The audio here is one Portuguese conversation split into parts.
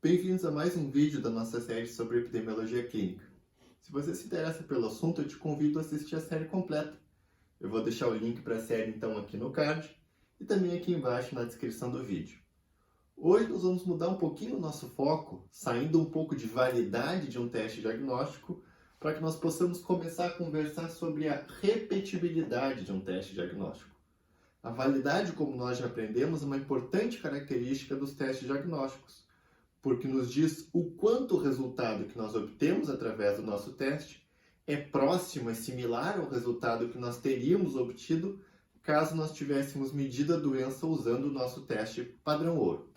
Bem-vindos a mais um vídeo da nossa série sobre epidemiologia clínica. Se você se interessa pelo assunto, eu te convido a assistir a série completa. Eu vou deixar o link para a série então aqui no card e também aqui embaixo na descrição do vídeo. Hoje nós vamos mudar um pouquinho o nosso foco, saindo um pouco de validade de um teste diagnóstico, para que nós possamos começar a conversar sobre a repetibilidade de um teste diagnóstico. A validade, como nós já aprendemos, é uma importante característica dos testes diagnósticos, porque nos diz o quanto o resultado que nós obtemos através do nosso teste é próximo, é similar ao resultado que nós teríamos obtido caso nós tivéssemos medido a doença usando o nosso teste padrão ouro.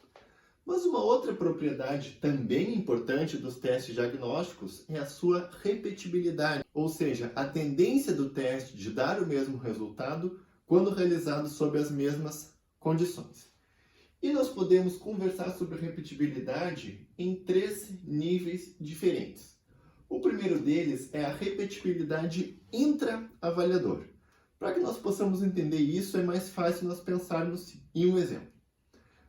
Mas uma outra propriedade também importante dos testes diagnósticos é a sua repetibilidade, ou seja, a tendência do teste de dar o mesmo resultado quando realizado sob as mesmas condições. E nós podemos conversar sobre repetibilidade em 3 níveis diferentes. O primeiro deles é a repetibilidade intra-avaliador. Para que nós possamos entender isso, é mais fácil nós pensarmos em um exemplo.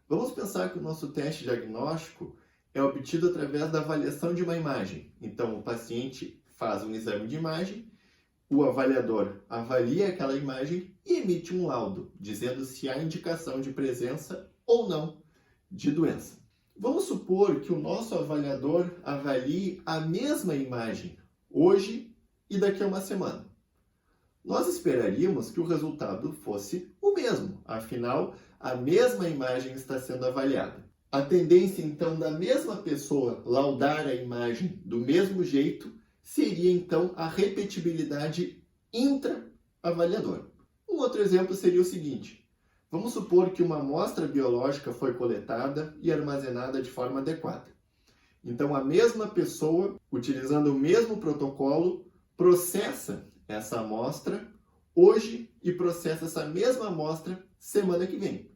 Vamos pensar que o nosso teste diagnóstico é obtido através da avaliação de uma imagem. Então, o paciente faz um exame de imagem, o avaliador avalia aquela imagem e emite um laudo, dizendo se há indicação de presença ou não de doença. Vamos supor que o nosso avaliador avalie a mesma imagem hoje e daqui a uma semana. Nós esperaríamos que o resultado fosse o mesmo, afinal, a mesma imagem está sendo avaliada. A tendência, então, da mesma pessoa laudar a imagem do mesmo jeito seria, então, a repetibilidade intra-avaliador. Um outro exemplo seria o seguinte: vamos supor que uma amostra biológica foi coletada e armazenada de forma adequada. Então, a mesma pessoa, utilizando o mesmo protocolo, processa essa amostra hoje e processa essa mesma amostra semana que vem.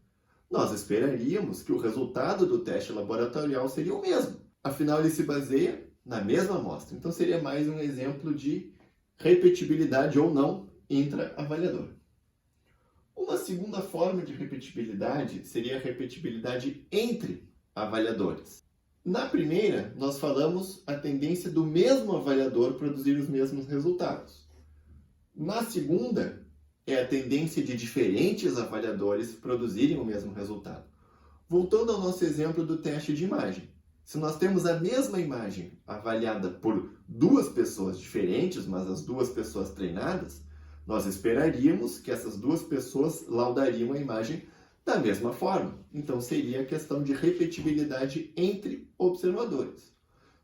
Nós esperaríamos que o resultado do teste laboratorial seria o mesmo. Afinal, ele se baseia na mesma amostra. Então, seria mais um exemplo de repetibilidade ou não intra-avaliador. Uma segunda forma de repetibilidade seria a repetibilidade entre avaliadores. Na primeira, nós falamos a tendência do mesmo avaliador produzir os mesmos resultados. Na segunda, é a tendência de diferentes avaliadores produzirem o mesmo resultado. Voltando ao nosso exemplo do teste de imagem. Se nós temos a mesma imagem avaliada por 2 pessoas diferentes, mas as 2 pessoas treinadas, nós esperaríamos que essas 2 pessoas laudariam a imagem da mesma forma. Então, seria a questão de repetibilidade entre observadores.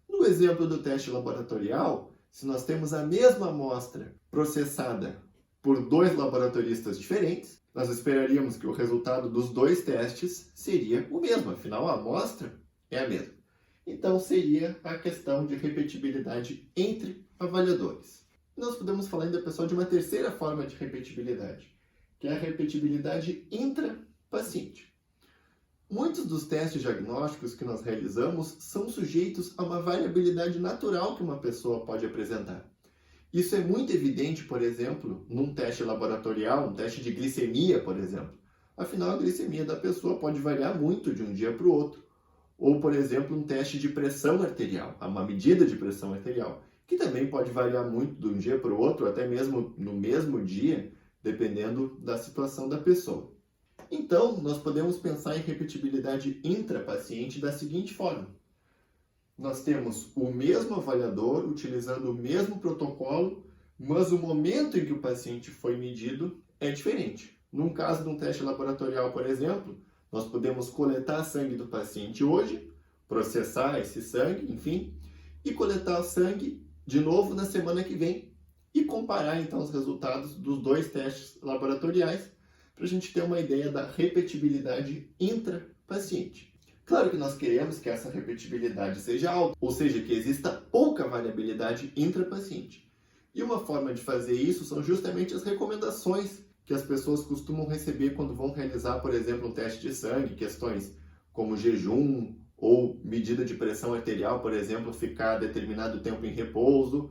No exemplo do teste laboratorial, se nós temos a mesma amostra processada por 2 laboratoristas diferentes, nós esperaríamos que o resultado dos 2 testes seria o mesmo, afinal a amostra é a mesma. Então, seria a questão de repetibilidade entre avaliadores. Nós podemos falar ainda, pessoal, de uma terceira forma de repetibilidade, que é a repetibilidade intra-paciente. Muitos dos testes diagnósticos que nós realizamos são sujeitos a uma variabilidade natural que uma pessoa pode apresentar. Isso é muito evidente, por exemplo, num teste laboratorial, um teste de glicemia, por exemplo. Afinal, a glicemia da pessoa pode variar muito de um dia para o outro. Ou, por exemplo, um teste de pressão arterial, uma medida de pressão arterial, que também pode variar muito de um dia para o outro, até mesmo no mesmo dia, dependendo da situação da pessoa. Então, nós podemos pensar em repetibilidade intrapaciente da seguinte forma. Nós temos o mesmo avaliador utilizando o mesmo protocolo, mas o momento em que o paciente foi medido é diferente. Num caso de um teste laboratorial, por exemplo, nós podemos coletar sangue do paciente hoje, processar esse sangue, enfim, e coletar o sangue de novo na semana que vem e comparar então os resultados dos 2 testes laboratoriais para a gente ter uma ideia da repetibilidade intrapaciente. Claro que nós queremos que essa repetibilidade seja alta, ou seja, que exista pouca variabilidade intrapaciente. E uma forma de fazer isso são justamente as recomendações que as pessoas costumam receber quando vão realizar, por exemplo, um teste de sangue, questões como jejum ou medida de pressão arterial, por exemplo, ficar determinado tempo em repouso,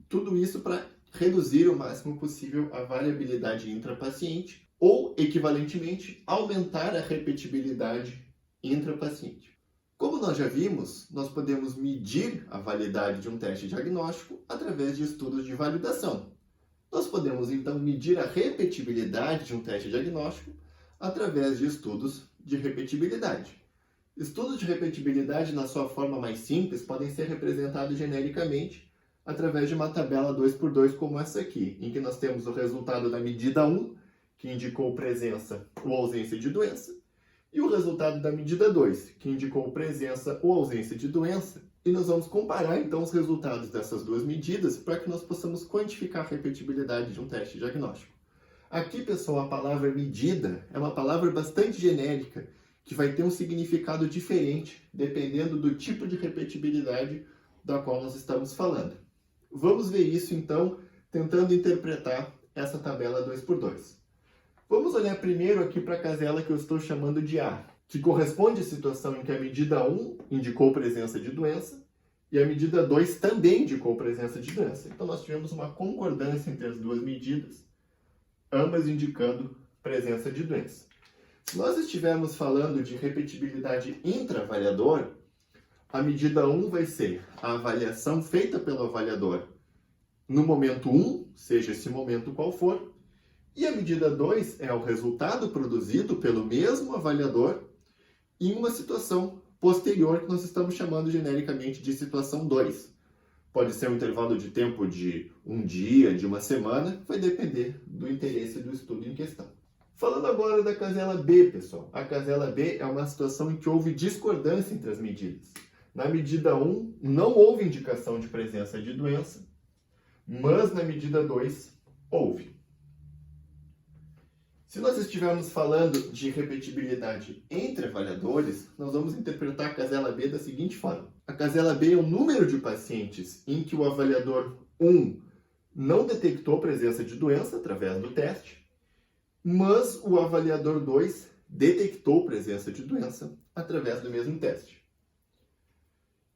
tudo isso para reduzir o máximo possível a variabilidade intrapaciente ou, equivalentemente, aumentar a repetibilidade intrapaciente. Como nós já vimos, nós podemos medir a validade de um teste diagnóstico através de estudos de validação. Nós podemos, então, medir a repetibilidade de um teste diagnóstico através de estudos de repetibilidade. Estudos de repetibilidade, na sua forma mais simples, podem ser representados genericamente através de uma tabela 2x2 como essa aqui, em que nós temos o resultado da medida 1, que indicou presença ou ausência de doença, e o resultado da medida 2, que indicou presença ou ausência de doença. E nós vamos comparar, então, os resultados dessas duas medidas para que nós possamos quantificar a repetibilidade de um teste diagnóstico. Aqui, pessoal, a palavra medida é uma palavra bastante genérica, que vai ter um significado diferente, dependendo do tipo de repetibilidade da qual nós estamos falando. Vamos ver isso, então, tentando interpretar essa tabela 2x2. Vamos olhar primeiro aqui para a casela que eu estou chamando de A, que corresponde à situação em que a medida 1 indicou presença de doença e a medida 2 também indicou presença de doença. Então, nós tivemos uma concordância entre as duas medidas, ambas indicando presença de doença. Se nós estivermos falando de repetibilidade intra-avaliador, a medida 1 vai ser a avaliação feita pelo avaliador no momento 1, seja esse momento qual for, e a medida 2 é o resultado produzido pelo mesmo avaliador em uma situação posterior que nós estamos chamando genericamente de situação 2. Pode ser um intervalo de tempo de um dia, de uma semana, vai depender do interesse do estudo em questão. Falando agora da casela B, pessoal. A casela B é uma situação em que houve discordância entre as medidas. Na medida 1, não houve indicação de presença de doença, mas na medida 2, houve. Se nós estivermos falando de repetibilidade entre avaliadores, nós vamos interpretar a casela B da seguinte forma. A casela B é o número de pacientes em que o avaliador 1 não detectou presença de doença através do teste, mas o avaliador 2 detectou presença de doença através do mesmo teste.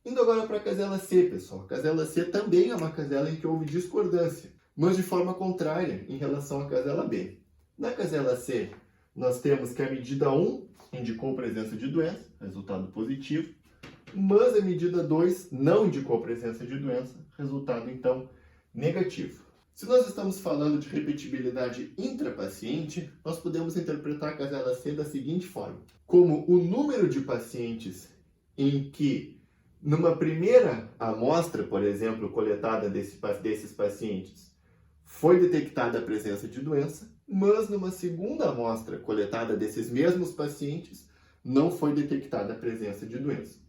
Indo agora para a casela C, pessoal. A casela C também é uma casela em que houve discordância, mas de forma contrária em relação à casela B. Na casela C, nós temos que a medida 1 indicou presença de doença, resultado positivo, mas a medida 2 não indicou presença de doença, resultado, então, negativo. Se nós estamos falando de repetibilidade intrapaciente, nós podemos interpretar a casela C da seguinte forma: como o número de pacientes em que, numa primeira amostra, por exemplo, coletada desses pacientes, foi detectada a presença de doença, mas numa segunda amostra coletada desses mesmos pacientes, não foi detectada a presença de doença.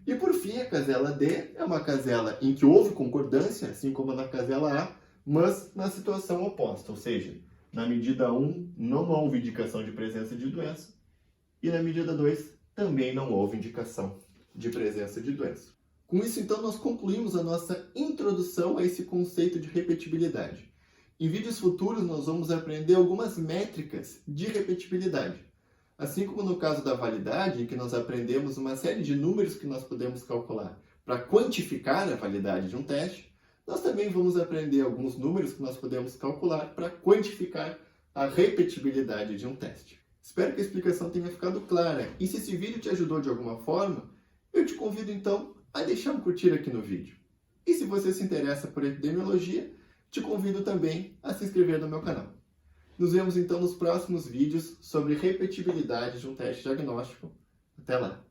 E por fim, a casela D é uma casela em que houve concordância, assim como na casela A, mas na situação oposta, ou seja, na medida 1 não houve indicação de presença de doença e na medida 2 também não houve indicação de presença de doença. Com isso, então, nós concluímos a nossa introdução a esse conceito de repetibilidade. Em vídeos futuros, nós vamos aprender algumas métricas de repetibilidade. Assim como no caso da validade, em que nós aprendemos uma série de números que nós podemos calcular para quantificar a validade de um teste, nós também vamos aprender alguns números que nós podemos calcular para quantificar a repetibilidade de um teste. Espero que a explicação tenha ficado clara. E se esse vídeo te ajudou de alguma forma, eu te convido então a deixar um curtir aqui no vídeo. E se você se interessa por epidemiologia, te convido também a se inscrever no meu canal. Nos vemos então nos próximos vídeos sobre repetibilidade de um teste diagnóstico. Até lá!